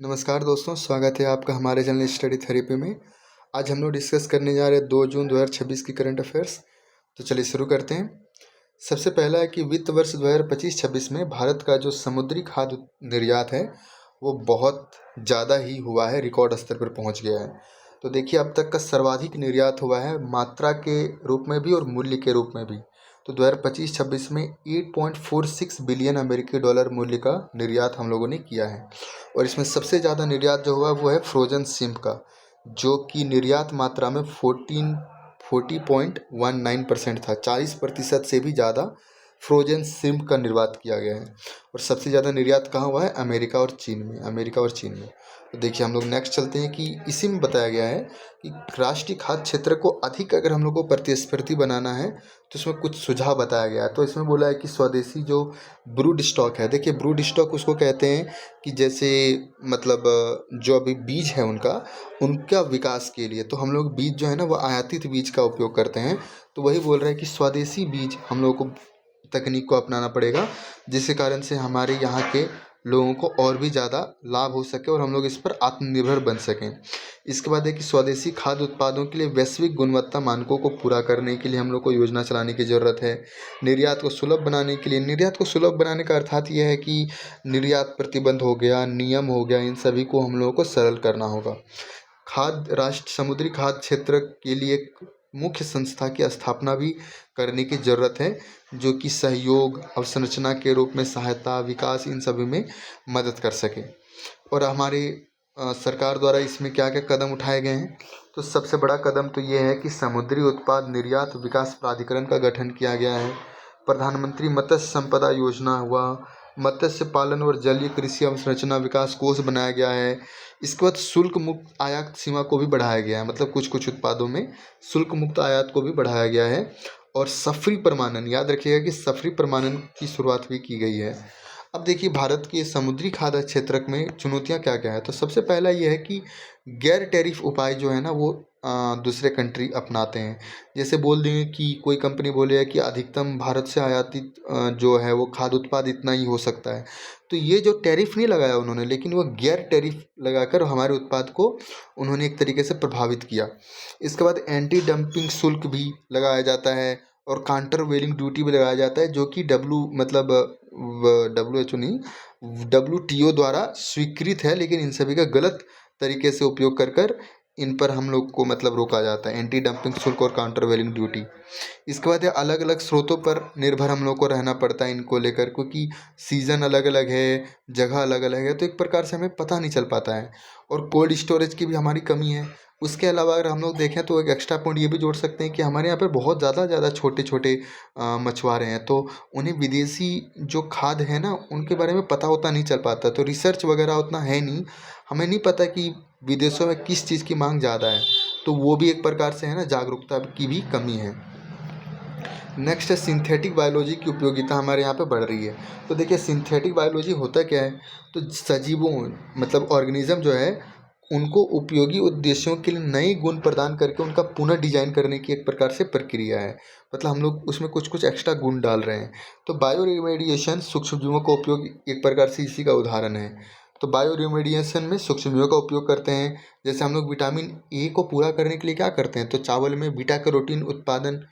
नमस्कार दोस्तों, स्वागत है आपका हमारे चैनल स्टडी थेरेपी में। आज हम लोग डिस्कस करने जा रहे हैं 2 जून 2026 की करंट अफेयर्स। तो चलिए शुरू करते हैं। सबसे पहला है कि वित्त वर्ष 2025-26 में भारत का जो समुद्री खाद्य निर्यात है वो बहुत ज़्यादा ही हुआ है, रिकॉर्ड स्तर पर पहुंच गया है। तो देखिए, अब तक का सर्वाधिक निर्यात हुआ है, मात्रा के रूप में भी और मूल्य के रूप में भी। तो 2025-26 में 8.46 बिलियन अमेरिकी डॉलर मूल्य का निर्यात हम लोगों ने किया है। और इसमें सबसे ज़्यादा निर्यात जो हुआ वो है फ्रोजन शिम्प का, जो कि निर्यात मात्रा में 40.19% था। 40% से भी ज़्यादा फ्रोजन शिम्प का निर्यात किया गया है। और सबसे ज़्यादा निर्यात कहाँ हुआ है? अमेरिका और चीन में। तो देखिए, हम लोग नेक्स्ट चलते हैं कि इसी में बताया गया है कि राष्ट्रीय खाद्य क्षेत्र को अधिक अगर हम लोग को प्रतिस्पर्धी बनाना है तो इसमें कुछ सुझाव बताया गया है। तो इसमें बोला है कि स्वदेशी जो ब्रूड स्टॉक है, देखिए ब्रूड स्टॉक उसको कहते हैं कि जैसे मतलब जो अभी बीज है उनका विकास के लिए तो हम लोग बीज जो है ना वो आयातित बीज का उपयोग करते हैं। तो वही बोल रहे हैं कि स्वदेशी बीज हम लोग को तकनीक को अपनाना पड़ेगा, जिसके कारण से हमारे यहाँ के लोगों को और भी ज़्यादा लाभ हो सके और हम लोग इस पर आत्मनिर्भर बन सकें। इसके बाद है कि स्वदेशी खाद्य उत्पादों के लिए वैश्विक गुणवत्ता मानकों को पूरा करने के लिए हम लोग को योजना चलाने की ज़रूरत है। निर्यात को सुलभ बनाने के लिए, निर्यात को सुलभ बनाने का अर्थात यह है कि निर्यात प्रतिबंध हो गया, नियम हो गया, इन सभी को हम लोगों को सरल करना होगा। खाद्य राष्ट्र समुद्री खाद्य क्षेत्र के लिए एक मुख्य संस्था की स्थापना भी करने की ज़रूरत है, जो कि सहयोग, अवसंरचना के रूप में सहायता, विकास, इन सभी में मदद कर सके। और हमारे सरकार द्वारा इसमें क्या क्या कदम उठाए गए हैं? तो सबसे बड़ा कदम तो ये है कि समुद्री उत्पाद निर्यात विकास प्राधिकरण का गठन किया गया है। प्रधानमंत्री मत्स्य संपदा योजना हुआ, मत्स्य पालन और जलीय कृषि अवसंरचना विकास कोष बनाया गया है। इसके बाद शुल्क मुक्त आयात सीमा को भी बढ़ाया गया है, मतलब कुछ कुछ उत्पादों में शुल्क मुक्त आयात को भी बढ़ाया गया है। और सफरी प्रमाणन, याद रखिएगा कि सफरी प्रमाणन की शुरुआत भी की गई है। अब देखिए, भारत के समुद्री खाद्य क्षेत्र में चुनौतियां क्या क्या है। तो सबसे पहला ये है कि गैर टैरिफ उपाय जो है ना वो दूसरे कंट्री अपनाते हैं। जैसे बोल देंगे कि कोई कंपनी बोले कि अधिकतम भारत से आयातित जो है वो खाद्य उत्पाद इतना ही हो सकता है। तो ये जो टैरिफ नहीं लगाया उन्होंने, लेकिन वो गैर टैरिफ लगाकर हमारे उत्पाद को उन्होंने एक तरीके से प्रभावित किया। इसके बाद एंटी डंपिंग शुल्क भी लगाया जाता है और काउंटर वेलिंग ड्यूटी भी लगाया जाता है, जो कि WHO नहीं, WTO द्वारा स्वीकृत है, लेकिन इन सभी का गलत तरीके से उपयोग कर इन पर हम लोग को मतलब रोका जाता है, एंटी डंपिंग शुल्क और काउंटर वेलिंग ड्यूटी। इसके बाद अलग अलग स्रोतों पर निर्भर हम लोग को रहना पड़ता है इनको लेकर, क्योंकि सीज़न अलग अलग है, जगह अलग अलग है, तो एक प्रकार से हमें पता नहीं चल पाता है। और कोल्ड स्टोरेज की भी हमारी कमी है। उसके अलावा अगर हम लोग देखें तो एक एक्स्ट्रा पॉइंट ये भी जोड़ सकते हैं कि हमारे यहाँ पर बहुत ज़्यादा छोटे छोटे मछुआरे हैं, तो उन्हें विदेशी जो खाद्य है ना उनके बारे में पता होता नहीं चल पाता। तो रिसर्च वगैरह उतना है नहीं, हमें नहीं पता कि विदेशों में किस चीज़ की मांग ज़्यादा है। तो वो भी एक प्रकार से है ना, जागरूकता की भी कमी है। नेक्स्ट है सिंथेटिक बायोलॉजी की उपयोगिता हमारे यहाँ पे बढ़ रही है। तो देखिए, सिंथेटिक बायोलॉजी होता क्या है? तो सजीवों मतलब ऑर्गेनिज्म जो है उनको उपयोगी उद्देश्यों के लिए नए गुण प्रदान करके उनका पुनः डिजाइन करने की एक प्रकार से प्रक्रिया है। मतलब हम लोग उसमें कुछ कुछ एक्स्ट्रा गुण डाल रहे हैं। तो बायो रिमेडिएशन, सूक्ष्मजीवों का उपयोग एक प्रकार से इसी का उदाहरण है। तो बायो रिमेडिएशन में सूक्ष्मजीवों का उपयोग करते हैं। जैसे हम लोग विटामिन ए को पूरा करने के लिए क्या करते हैं? तो चावल में बीटा कैरोटीन उत्पादन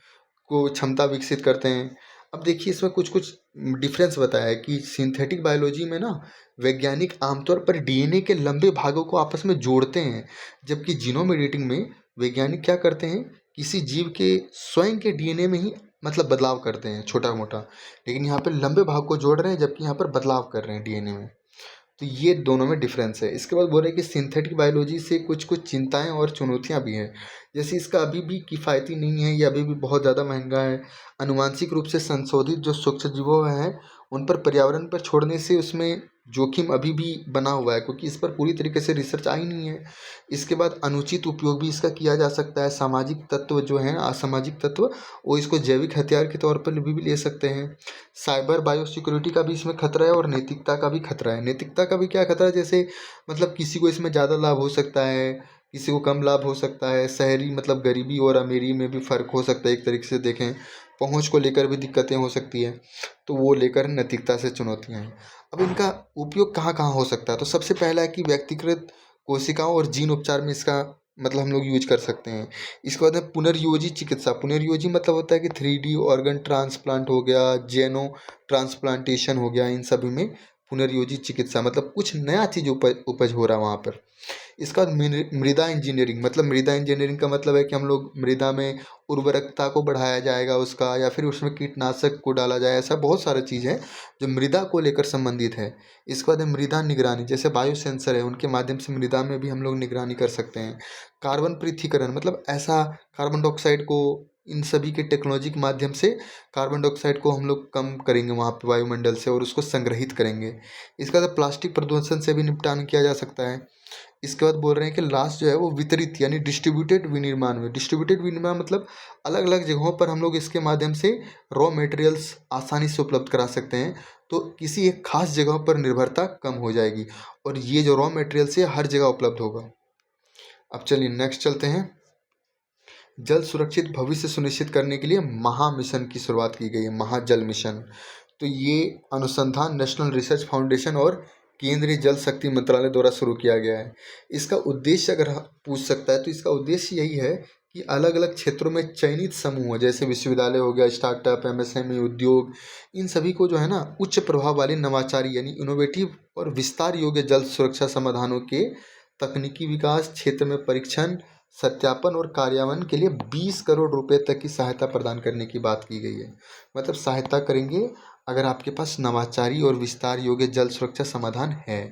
को क्षमता विकसित करते हैं। अब देखिए, इसमें कुछ कुछ डिफरेंस बताया है कि सिंथेटिक बायोलॉजी में ना वैज्ञानिक आमतौर पर डीएनए के लंबे भागों को आपस में जोड़ते हैं, जबकि जीनोम एडिटिंग में वैज्ञानिक क्या करते हैं, किसी जीव के स्वयं के डीएनए में ही मतलब बदलाव करते हैं छोटा मोटा। लेकिन यहाँ पर लंबे भाग को जोड़ रहे हैं, जबकि यहाँ पर बदलाव कर रहे हैं डीएनए में। तो ये दोनों में डिफरेंस है। इसके बाद बोल रहे हैं कि सिंथेटिक बायोलॉजी से कुछ कुछ चिंताएं और चुनौतियां भी हैं। जैसे इसका अभी भी किफ़ायती नहीं है, ये अभी भी बहुत ज़्यादा महंगा है। अनुवांशिक रूप से संशोधित जो सूक्ष्म जीवों हैं उन पर पर्यावरण पर छोड़ने से उसमें जोखिम अभी भी बना हुआ है, क्योंकि इस पर पूरी तरीके से रिसर्च आई नहीं है। इसके बाद अनुचित उपयोग भी इसका किया जा सकता है। सामाजिक तत्व जो हैं, असामाजिक तत्व, वो इसको जैविक हथियार के तौर पर भी ले सकते हैं। साइबर बायो सिक्योरिटी का भी इसमें खतरा है और नैतिकता का भी खतरा है। नैतिकता का भी क्या खतरा है? जैसे मतलब किसी को इसमें ज़्यादा लाभ हो सकता है, किसी को कम लाभ हो सकता है। शहरी मतलब गरीबी और अमीरी में भी फ़र्क हो सकता है, एक तरीके से देखें। पहुंच को लेकर भी दिक्कतें हो सकती है, तो वो लेकर नैतिकता से चुनौतियां हैं। अब इनका उपयोग कहाँ कहाँ हो सकता है, तो सबसे पहला है कि व्यक्तिगत कोशिकाओं और जीन उपचार में इसका मतलब हम लोग यूज कर सकते हैं। इसके बाद है पुनर्योजी चिकित्सा। पुनर्योजी मतलब होता है कि 3D ऑर्गन ट्रांसप्लांट हो गया, जेनो ट्रांसप्लांटेशन हो गया, इन सभी में पुनर्योजी चिकित्सा मतलब कुछ नया चीज़ उपज हो रहा है वहाँ पर। इसका बाद मृदा इंजीनियरिंग। मतलब मृदा इंजीनियरिंग का मतलब है कि हम लोग मृदा में उर्वरकता को बढ़ाया जाएगा उसका, या फिर उसमें कीटनाशक को डाला जाए, ऐसा बहुत सारा चीज़ है जो मृदा को लेकर संबंधित है। इसके बाद है मृदा निगरानी, जैसे बायो सेंसर है उनके माध्यम से मृदा में भी हम लोग निगरानी कर सकते हैं। कार्बन पृथक्करण मतलब ऐसा कार्बन डाइऑक्साइड को, इन सभी के टेक्नोलॉजी के माध्यम से कार्बन डाइऑक्साइड को हम लोग कम करेंगे वहाँ पे वायुमंडल से और उसको संग्रहित करेंगे। इसके बाद प्लास्टिक प्रदूषण से भी निपटान किया जा सकता है। इसके बाद बोल रहे हैं कि लास्ट जो है वो वितरित यानी डिस्ट्रीब्यूटेड विनिर्माण में। डिस्ट्रीब्यूटेड विनिर्माण मतलब अलग अलग जगहों पर हम लोग इसके माध्यम से रॉ मटेरियल्स आसानी से उपलब्ध करा सकते हैं, तो किसी एक खास जगह पर निर्भरता कम हो जाएगी और ये जो रॉ मटेरियल्स है हर जगह उपलब्ध होगा। अब चलिए नेक्स्ट चलते हैं। जल सुरक्षित भविष्य सुनिश्चित करने के लिए महा मिशन की शुरुआत की गई है, महाजल मिशन। तो ये अनुसंधान नेशनल रिसर्च फाउंडेशन और केंद्रीय जल शक्ति मंत्रालय द्वारा शुरू किया गया है। इसका उद्देश्य अगर पूछ सकता है तो इसका उद्देश्य यही है कि अलग अलग क्षेत्रों में चयनित समूह जैसे विश्वविद्यालय हो गया, स्टार्टअप, MSME, उद्योग, इन सभी को जो है ना उच्च प्रभाव वाले नवाचारी यानी इनोवेटिव और विस्तार योग्य जल सुरक्षा समाधानों के तकनीकी विकास क्षेत्र में परीक्षण, सत्यापन और कार्यान्वयन के लिए 20 करोड़ रुपए तक की सहायता प्रदान करने की बात की गई है। मतलब सहायता करेंगे अगर आपके पास नवाचारी और विस्तार योग्य जल सुरक्षा समाधान है।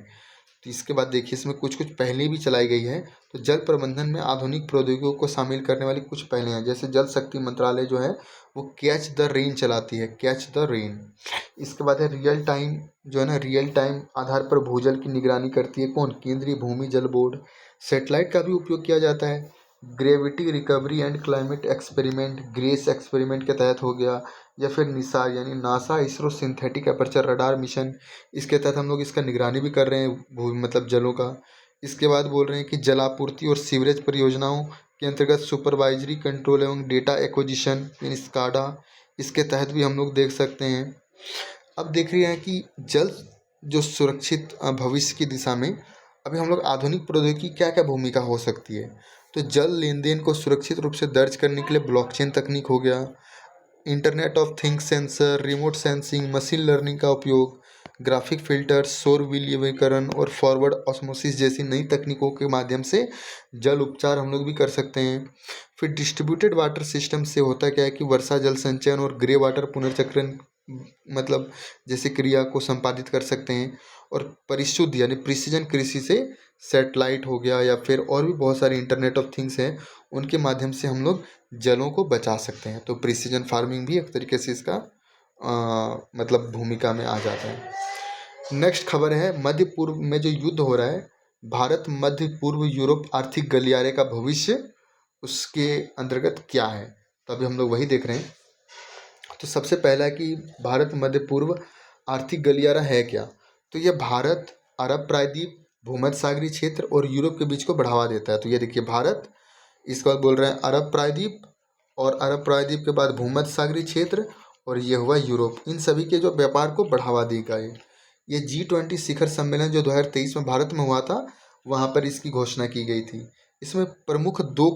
तो इसके बाद देखिए इसमें कुछ कुछ पहले भी चलाई गई है। तो जल प्रबंधन में आधुनिक प्रौद्योगिकियों को शामिल करने वाली कुछ पहले हैं, जैसे जल शक्ति मंत्रालय जो है वो कैच द रेन चलाती है, कैच द रेन। इसके बाद है रियल टाइम, जो है ना रियल टाइम आधार पर भूजल की निगरानी करती है कौन, केंद्रीय भूमि जल बोर्ड। सेटेलाइट का भी उपयोग किया जाता है। Gravity recovery and climate experiment, grace experiment के तहत हो गया, या फिर निसार यानी NASA ISRO synthetic aperture radar mission, इसके तहत हम लोग इसका निगरानी भी कर रहे हैं मतलब जलों का। इसके बाद बोल रहे हैं कि जलापूर्ति और सीवरेज परियोजनाओं के अंतर्गत सुपरवाइजरी कंट्रोल एवं डेटा एक्विजिशन यानी स्काडा, इसके तहत भी हम लोग देख सकते हैं। अब देख रहे हैं कि जल जो सुरक्षित भविष्य की दिशा में अभी हम लोग आधुनिक प्रौद्योगिकी क्या क्या भूमिका हो सकती है। तो जल लेन देन को सुरक्षित रूप से दर्ज करने के लिए ब्लॉकचेन तकनीक हो गया, internet of things sensor, remote sensing, machine learning का उपयोग, ग्राफिक फिल्टर्स, सौर विलयीकरण और फॉरवर्ड ऑस्मोसिस जैसी नई तकनीकों के माध्यम से जल उपचार हम लोग भी कर सकते हैं। फिर डिस्ट्रीब्यूटेड वाटर सिस्टम से होता क्या है कि वर्षा जल संचयन और ग्रे वाटर पुनर्चक्रण मतलब जैसे क्रिया को संपादित कर सकते हैं। और परिशुद्ध यानी प्रिसीजन कृषि से सेटेलाइट हो गया या फिर और भी बहुत सारे इंटरनेट ऑफ थिंग्स हैं, उनके माध्यम से हम लोग जलों को बचा सकते हैं। तो प्रिसीजन फार्मिंग भी एक तरीके से इसका मतलब भूमिका में आ जाता है। नेक्स्ट खबर है मध्य पूर्व में जो युद्ध हो रहा है, भारत मध्य पूर्व यूरोप आर्थिक गलियारे का भविष्य, उसके अंतर्गत क्या है, तो अभी हम लोग वही देख रहे हैं। तो सबसे पहला है कि भारत मध्य पूर्व आर्थिक गलियारा है क्या। तो यह भारत, अरब प्रायद्वीप, भूमध्य सागरीय क्षेत्र और यूरोप के बीच को बढ़ावा देता है। तो ये देखिए भारत, इसके बाद बोल रहे हैं अरब प्रायद्वीप, और अरब प्रायद्वीप के बाद भूमध्य सागरीय क्षेत्र, और ये हुआ यूरोप। इन सभी के जो व्यापार को बढ़ावा देगा ये G20 शिखर सम्मेलन जो 2023 में भारत में हुआ था, वहाँ पर इसकी घोषणा की गई थी। इसमें प्रमुख 2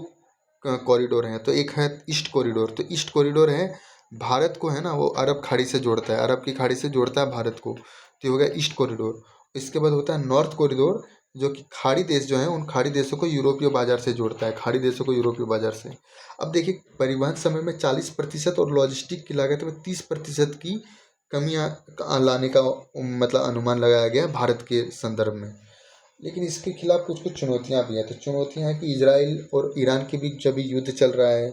कॉरिडोर हैं। तो एक है ईस्ट कॉरिडोर। तो ईस्ट कॉरिडोर है भारत को, है ना, वो अरब खाड़ी से जोड़ता है, अरब की खाड़ी से जोड़ता है भारत को, तो ये हो गया ईस्ट कॉरिडोर। इसके बाद होता है नॉर्थ कॉरिडोर, जो कि खाड़ी देश जो है उन खाड़ी देशों को यूरोपीय बाजार से जोड़ता है, खाड़ी देशों को यूरोपीय बाजार से। अब देखिए परिवहन समय में 40% और लॉजिस्टिक की लागत में 30% की कमियाँ लाने का मतलब अनुमान लगाया गया है भारत के संदर्भ में। लेकिन इसके खिलाफ कुछ कुछ चुनौतियाँ भी हैं। तो चुनौतियाँ हैं कि इजराइल और ईरान के बीच जब भी युद्ध चल रहा है,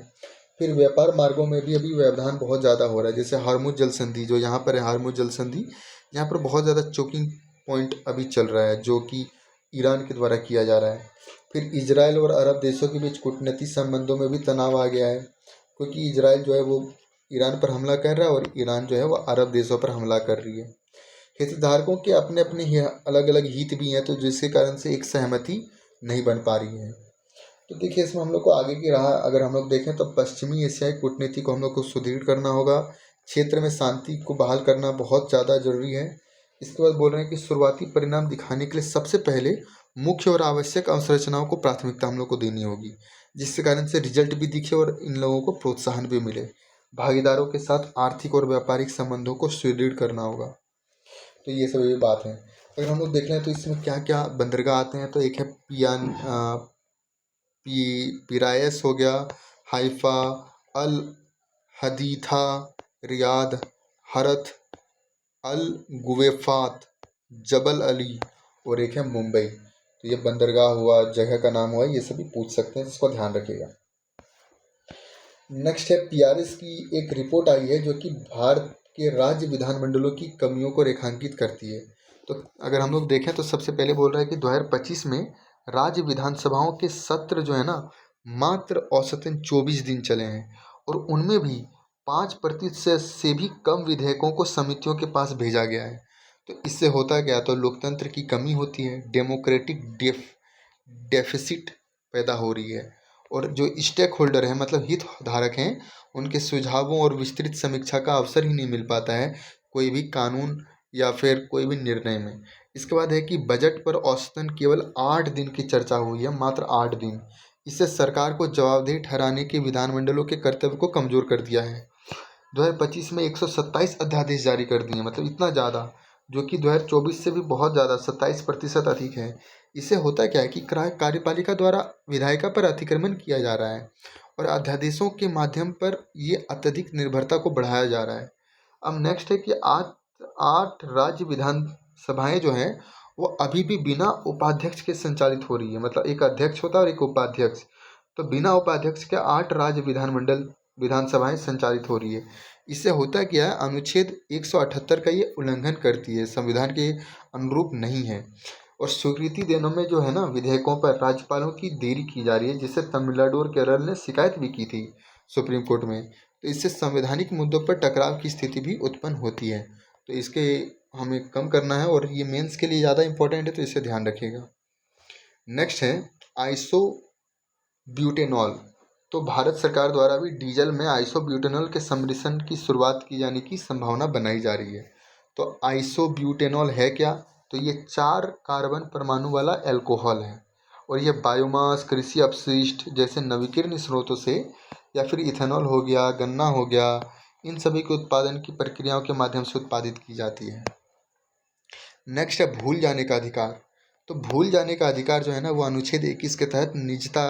फिर व्यापार मार्गों में भी अभी व्यवधान बहुत ज़्यादा हो रहा है। जैसे हार्मुज जल संधि जो यहाँ पर है, हार्मुज जल संधि, यहाँ पर बहुत ज़्यादा चोकिंग पॉइंट अभी चल रहा है जो कि ईरान के द्वारा किया जा रहा है। फिर इजराइल और अरब देशों के बीच कूटनीतिक संबंधों में भी तनाव आ गया है, क्योंकि इजराइल जो है वो ईरान पर हमला कर रहा है और ईरान जो है वो अरब देशों पर हमला कर रही है। हितधारकों के अपने अपने अलग अलग हित भी हैं, तो जिसके कारण से एक सहमति नहीं बन पा रही है। तो देखिए इसमें हम लोग को आगे की राह अगर हम लोग देखें तो पश्चिमी एशियाई कूटनीति को हम लोग को सुदृढ़ करना होगा, क्षेत्र में शांति को बहाल करना बहुत ज़्यादा जरूरी है। इसके बाद बोल रहे हैं कि शुरुआती परिणाम दिखाने के लिए सबसे पहले मुख्य और आवश्यक अवसंरचनाओं को प्राथमिकता हम लोग को देनी होगी, जिसके कारण से रिजल्ट भी दिखे और इन लोगों को प्रोत्साहन भी मिले। भागीदारों के साथ आर्थिक और व्यापारिक संबंधों को सुदृढ़ करना होगा। तो ये सब ये बात है। अगर हम लोग देख लें तो इसमें क्या क्या बंदरगाह आते हैं, तो एक है पिरायस हो गया, हाइफा, अल हदीथा, रियाद, हरत, अल गुवेफात, जबल अली, और एक है मुंबई। तो ये बंदरगाह हुआ, जगह का नाम हुआ, ये सभी पूछ सकते हैं, जिसको ध्यान रखिएगा। नेक्स्ट है पीआरएस की एक रिपोर्ट आई है जो कि भारत के राज्य विधानमंडलों की कमियों को रेखांकित करती है। तो अगर हम लोग देखें तो सबसे पहले बोल रहा है कि 2025 में राज्य विधानसभाओं के सत्र जो है ना, मात्र औसतन 24 दिन चले हैं, और उनमें भी 5% से भी कम विधेयकों को समितियों के पास भेजा गया है। तो इससे होता क्या, तो लोकतंत्र की कमी होती है, डेमोक्रेटिक डेफिसिट पैदा हो रही है, और जो स्टेक होल्डर हैं मतलब हित धारक हैं, उनके सुझावों और विस्तृत समीक्षा का अवसर ही नहीं मिल पाता है कोई भी कानून या फिर कोई भी निर्णय में। इसके बाद है कि बजट पर औसतन केवल 8 दिन की चर्चा हुई है, मात्र 8 दिन। इससे सरकार को जवाबदेह ठहराने के विधानमंडलों के कर्तव्य को कमजोर कर दिया है। 2025 में 127 अध्यादेश जारी कर दिए, मतलब इतना ज़्यादा, जो कि 2024 से भी बहुत ज़्यादा 27% अधिक है। इससे होता क्या है कि कार्यपालिका द्वारा विधायिका पर अतिक्रमण किया जा रहा है, और अध्यादेशों के माध्यम पर ये अत्यधिक निर्भरता को बढ़ाया जा रहा है। अब नेक्स्ट है कि 8 राज्य विधानसभाएं जो हैं वो अभी भी बिना उपाध्यक्ष के संचालित हो रही है, मतलब एक अध्यक्ष होता है और एक उपाध्यक्ष। तो बिना उपाध्यक्ष के 8 राज्य विधानसभाएं संचालित हो रही है। इससे होता क्या है, अनुच्छेद 178 का ये उल्लंघन करती है, संविधान के अनुरूप नहीं है। और स्वीकृति देने में जो है ना विधेयकों पर राज्यपालों की देरी की जा रही है, जिससे तमिलनाडु और केरल ने शिकायत भी की थी सुप्रीम कोर्ट में। तो इससे संवैधानिक मुद्दों पर टकराव की स्थिति भी उत्पन्न होती है। तो इसके हमें कम करना है, और ये मेंस के लिए ज़्यादा इंपॉर्टेंट है, तो इसे ध्यान रखिएगा। नेक्स्ट है आइसोब्यूटेनॉल। तो भारत सरकार द्वारा भी डीजल में आइसोब्यूटेनॉल के सम्मिश्रण की शुरुआत की जाने की संभावना बनाई जा रही है। तो आइसोब्यूटेनॉल है क्या, तो ये 4 कार्बन परमाणु वाला एल्कोहल है, और यह बायोमास, कृषि अपशिष्ट जैसे नवीकरणीय स्रोतों से, या फिर इथेनॉल हो गया, गन्ना हो गया, इन सभी के उत्पादन की प्रक्रियाओं के माध्यम से उत्पादित की जाती है। नेक्स्ट है भूल जाने का अधिकार। तो भूल जाने का अधिकार जो है ना, वो अनुच्छेद 21 के तहत निजता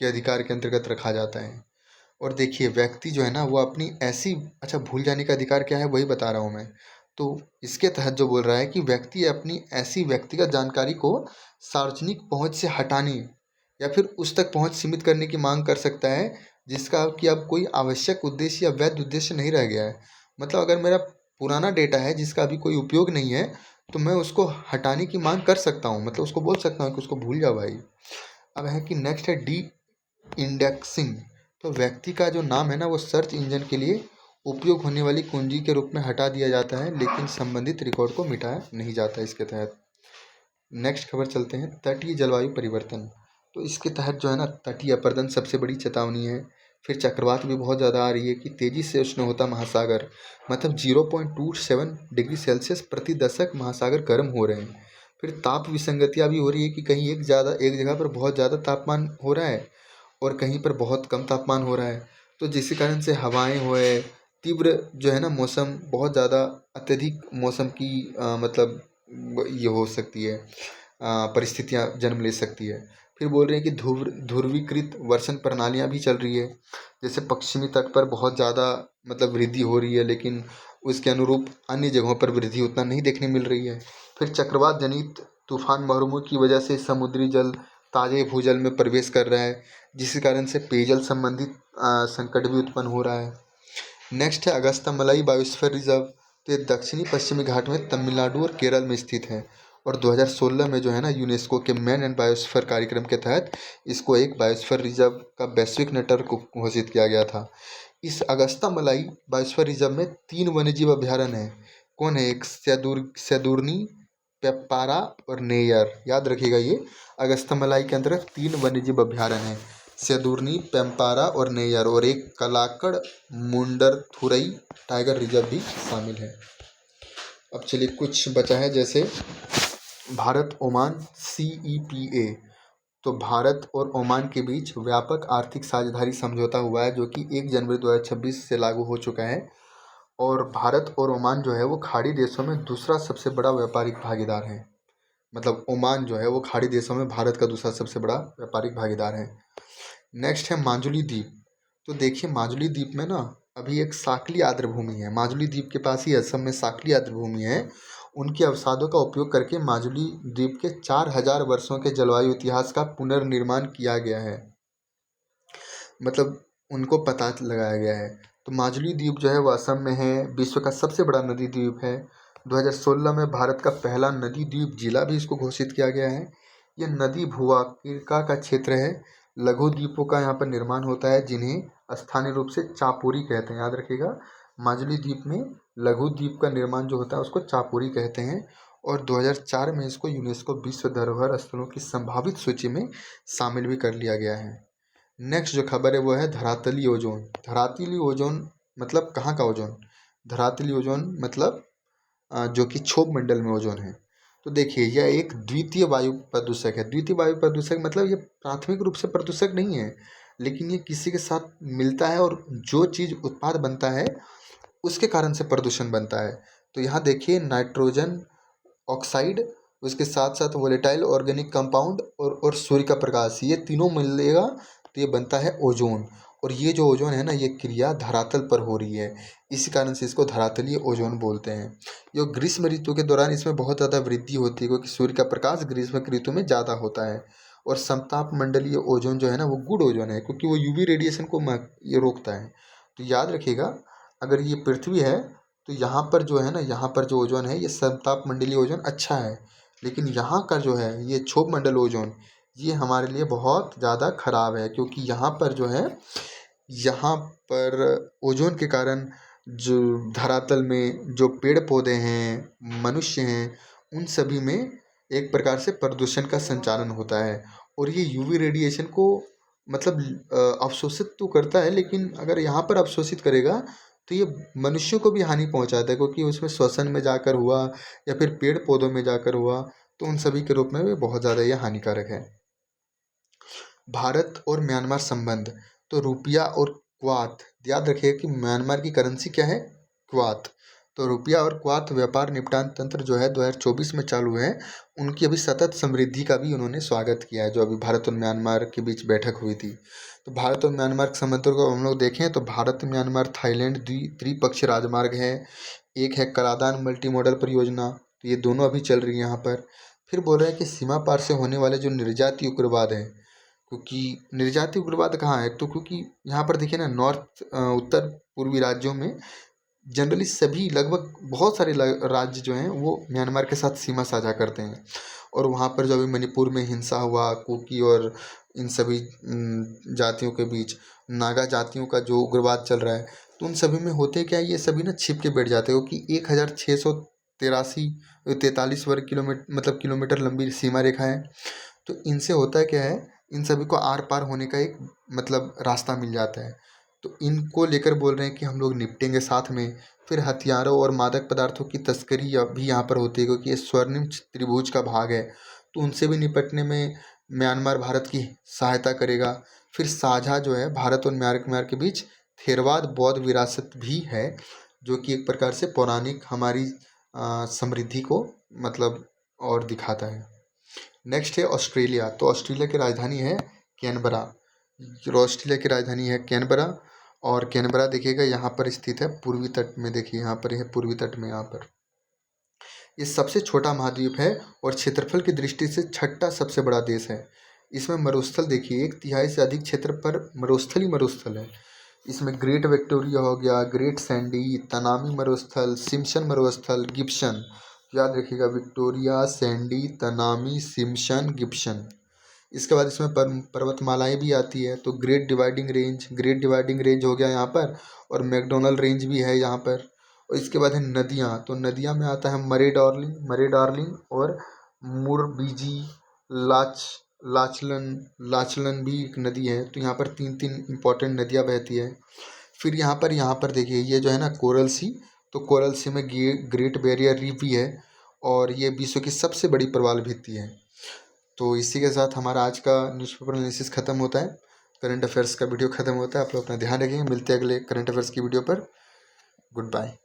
के अधिकार के अंतर्गत रखा जाता है। और देखिए व्यक्ति जो है ना वो अपनी ऐसी, अच्छा भूल जाने का अधिकार क्या है वही बता रहा हूँ मैं। तो इसके तहत जो बोल रहा है कि व्यक्ति अपनी ऐसी व्यक्तिगत जानकारी को सार्वजनिक पहुंच से हटाने या फिर उस तक पहुंच सीमित करने की मांग कर सकता है, जिसका कि अब कोई आवश्यक उद्देश्य या वैध उद्देश्य नहीं रह गया है। मतलब अगर मेरा पुराना डेटा है जिसका अभी कोई उपयोग नहीं है, तो मैं उसको हटाने की मांग कर सकता हूँ, मतलब उसको बोल सकता हूँ कि उसको भूल जाओ भाई। अब है कि नेक्स्ट है डी इंडेक्सिंग। तो व्यक्ति का जो नाम है ना वो सर्च इंजन के लिए उपयोग होने वाली कुंजी के रूप में हटा दिया जाता है, लेकिन संबंधित रिकॉर्ड को मिटाया नहीं जाता इसके तहत। नेक्स्ट खबर चलते हैं तटीय जलवायु परिवर्तन। तो इसके तहत जो है ना तटीय अपरदन सबसे बड़ी चेतावनी है। फिर चक्रवात भी बहुत ज़्यादा आ रही है कि तेज़ी से उष्ण होता महासागर, मतलब 0.27 डिग्री सेल्सियस प्रति दशक महासागर गर्म हो रहे हैं। फिर ताप विसंगतियाँ भी हो रही है कि कहीं एक जगह पर बहुत ज़्यादा तापमान हो रहा है और कहीं पर बहुत कम तापमान हो रहा है। तो जिसके कारण से हवाएं हुए तीव्र जो है ना मौसम, बहुत ज़्यादा अत्यधिक मौसम की मतलब ये हो सकती है, परिस्थितियाँ जन्म ले सकती है। फिर बोल रहे हैं कि ध्रुवीकृत वर्षण प्रणालियाँ भी चल रही है, जैसे पश्चिमी तट पर बहुत ज़्यादा मतलब वृद्धि हो रही है, लेकिन उसके अनुरूप अन्य जगहों पर वृद्धि उतना नहीं देखने मिल रही है। फिर चक्रवात जनित तूफान महरूमों की वजह से समुद्री जल ताजे भूजल में प्रवेश कर रहा है, जिसके कारण से पेयजल संबंधित संकट भी उत्पन्न हो रहा है। नेक्स्ट है अगस्त्यामलई बायोस्फीयर रिजर्व। तो ये दक्षिणी पश्चिमी घाट में तमिलनाडु और केरल में स्थित है, और 2016 में जो है ना यूनेस्को के मैन एंड बायोस्फीयर कार्यक्रम के तहत इसको एक बायोस्फीयर रिजर्व का वैश्विक नेटवर्क घोषित किया गया था। इस अगस्त्यामलई बायोस्फीयर रिजर्व में 3 वन्यजीव अभ्यारण्य हैं। कौन है, एक सैदुरनी, पेप्पारा और नेयर। याद रखिएगा ये अगस्त्यामलई के अंतर्गत 3 वन्यजीव अभ्यारण्य हैं, सैदुरनी, पेम्पारा और नेयर, और एक कलाकड़ मुंडरथुरई टाइगर रिजर्व भी शामिल है। अब चलिए कुछ बचा है, जैसे भारत ओमान CEPA। तो भारत और ओमान के बीच व्यापक आर्थिक साझेदारी समझौता हुआ है, जो कि 1 जनवरी 2026 से लागू हो चुका है। और भारत और ओमान जो है वो खाड़ी देशों में दूसरा सबसे बड़ा व्यापारिक भागीदार है। मतलब ओमान जो है वो खाड़ी देशों में भारत का दूसरा सबसे बड़ा व्यापारिक भागीदार है। नेक्स्ट है माजुली द्वीप। तो देखिए माजुली द्वीप में ना अभी एक साकली आर्द्रभूमि है। माजुली द्वीप के पास ही असम में साकली आर्द्रभूमि है। उनके अवसादों का उपयोग करके माजुली द्वीप के 4000 वर्षों के जलवायु इतिहास का पुनर्निर्माण किया गया है। मतलब उनको पता लगाया गया है। तो माजुली द्वीप जो है वो असम में है। विश्व का सबसे बड़ा नदी द्वीप है। 2016 में भारत का पहला नदी द्वीप जिला भी इसको घोषित किया गया है। यह नदी भूआकिरका का क्षेत्र है। लघु द्वीपों का यहाँ पर निर्माण होता है, जिन्हें स्थानीय रूप से चापोरी कहते हैं। याद रखिएगा, माजुली द्वीप में लघु द्वीप का निर्माण जो होता है उसको चापोरी कहते हैं। और 2004 में इसको यूनेस्को विश्व धरोहर स्थलों की संभावित सूची में शामिल भी कर लिया गया है। नेक्स्ट जो खबर है वो है धरातली ओजोन। धरातली ओजोन मतलब कहाँ का ओजोन? धरातली ओजोन मतलब जो कि क्षोभ मंडल में ओजोन है। तो देखिए यह एक द्वितीय वायु प्रदूषक है। द्वितीय वायु प्रदूषक मतलब ये प्राथमिक रूप से प्रदूषक नहीं है, लेकिन ये किसी के साथ मिलता है और जो चीज़ उत्पाद बनता है उसके कारण से प्रदूषण बनता है। तो यहाँ देखिए नाइट्रोजन ऑक्साइड, उसके साथ साथ वोलेटाइल ऑर्गेनिक कंपाउंड और सूर्य का प्रकाश, ये तीनों मिलेगा तो ये बनता है ओजोन। और ये जो ओजोन है ना, ये क्रिया धरातल पर हो रही है, इसी कारण से इसको धरातलीय ओजोन बोलते हैं। ये ग्रीष्म ऋतु के दौरान इसमें बहुत ज़्यादा वृद्धि होती है, क्योंकि सूर्य का प्रकाश ग्रीष्म ऋतु में ज़्यादा होता है। और समताप मंडलीय ओजोन जो है ना वो गुड ओजोन है, क्योंकि वो UV रेडिएशन को ये रोकता है। तो याद रखिएगा, अगर ये पृथ्वी है तो यहाँ पर जो है ना, यहाँ पर जो ओजोन है ये समताप मंडलीय ओजोन अच्छा है। लेकिन यहाँ का जो है ये क्षोभ मंडल ओजोन, ये हमारे लिए बहुत ज़्यादा खराब है, क्योंकि यहाँ पर जो है, यहाँ पर ओजोन के कारण जो धरातल में जो पेड़ पौधे हैं, मनुष्य हैं, उन सभी में एक प्रकार से प्रदूषण का संचालन होता है। और ये UV रेडिएशन को मतलब अवशोषित तो करता है, लेकिन अगर यहाँ पर अवशोषित करेगा तो ये मनुष्यों को भी हानि पहुँचाता है, क्योंकि उसमें श्वसन में जाकर हुआ या फिर पेड़ पौधों में जाकर हुआ, तो उन सभी के रूप में भी बहुत ज़्यादा यह हानिकारक है। भारत और म्यांमार संबंध। तो रुपया और क्वाथ, याद रखिए कि म्यांमार की करेंसी क्या है? क्वाथ। तो रुपया और क्वाथ व्यापार निपटान तंत्र जो है 2024 में चालू है। उनकी अभी सतत समृद्धि का भी उन्होंने स्वागत किया है, जो अभी भारत और म्यांमार के बीच बैठक हुई थी। तो भारत और म्यांमार के संबंधों को हम लोग देखें तो भारत म्यांमार थाईलैंड त्रिपक्षीय राजमार्ग है। एक है करादान मल्टी मॉडल परियोजना, तो ये दोनों अभी चल रही है यहाँ पर। फिर बोल रहे हैं कि सीमा पार से होने वाले जो निर्याती उग्रवाद है, क्योंकि निर्याती उग्रवाद कहाँ है, तो क्योंकि यहाँ पर देखिए ना, उत्तर पूर्वी राज्यों में जनरली सभी लगभग बहुत सारे राज्य जो हैं वो म्यांमार के साथ सीमा साझा करते हैं। और वहाँ पर जो अभी मणिपुर में हिंसा हुआ, कुकी और इन सभी जातियों के बीच नागा जातियों का जो उग्रवाद चल रहा है, तो उन सभी में होते क्या है, ये सभी ना छिप के बैठ जाते हो कि 1643 वर्ग किलोमीटर मतलब किलोमीटर लंबी सीमा रेखा है। तो इनसे होता क्या है, इन सभी को आर पार होने का एक मतलब रास्ता मिल जाता है। तो इनको लेकर बोल रहे हैं कि हम लोग निपटेंगे साथ में। फिर हथियारों और मादक पदार्थों की तस्करी भी यहाँ पर होती है, क्योंकि ये स्वर्णिम त्रिभुज का भाग है, तो उनसे भी निपटने में म्यांमार भारत की सहायता करेगा। फिर साझा जो है भारत और म्यांमार के बीच थेरवाद बौद्ध विरासत भी है, जो कि एक प्रकार से पौराणिक हमारी समृद्धि को मतलब और दिखाता है। नेक्स्ट है ऑस्ट्रेलिया। तो ऑस्ट्रेलिया की राजधानी है कैनबरा। ऑस्ट्रेलिया की राजधानी है कैनबरा। और कैनबरा देखिएगा यहाँ पर स्थित है पूर्वी तट में। देखिए यहाँ पर है पूर्वी तट में। यहाँ पर ये सबसे छोटा महाद्वीप है और क्षेत्रफल की दृष्टि से छठा सबसे बड़ा देश है। इसमें मरुस्थल देखिए 1/3 से अधिक क्षेत्र पर मरुस्थल ही मरुस्थल है। इसमें ग्रेट विक्टोरिया हो गया, ग्रेट सैंडी, तनामी मरुस्थल, सिम्पसन मरुस्थल, गिब्सन। याद रखिएगा, Victoria, Sandy, Tanami, Simpson, Gibson. इसके बाद इसमें पर्वतमालाएं भी आती है। तो ग्रेट डिवाइडिंग रेंज हो गया यहाँ पर, और मैकडोनल्ड रेंज भी है यहाँ पर। और इसके बाद है नदियाँ। तो नदियाँ में आता है मरे डार्लिंग और मुरबीजी, लाचलन भी एक नदी है। तो यहाँ पर 3 इंपॉर्टेंट नदियाँ बहती है। फिर यहाँ पर देखिए ये जो है ना कोरल सी तो कोरल सी में ग्रेट बैरियर रीफ भी है और ये विश्व की सबसे बड़ी प्रवाल भित्ति है। तो इसी के साथ हमारा आज का न्यूज़पेपर एनालिसिस खत्म होता है, करंट अफेयर्स का वीडियो खत्म होता है। आप लोग अपना ध्यान रखेंगे, मिलते हैं अगले करंट अफेयर्स की वीडियो पर। Good bye.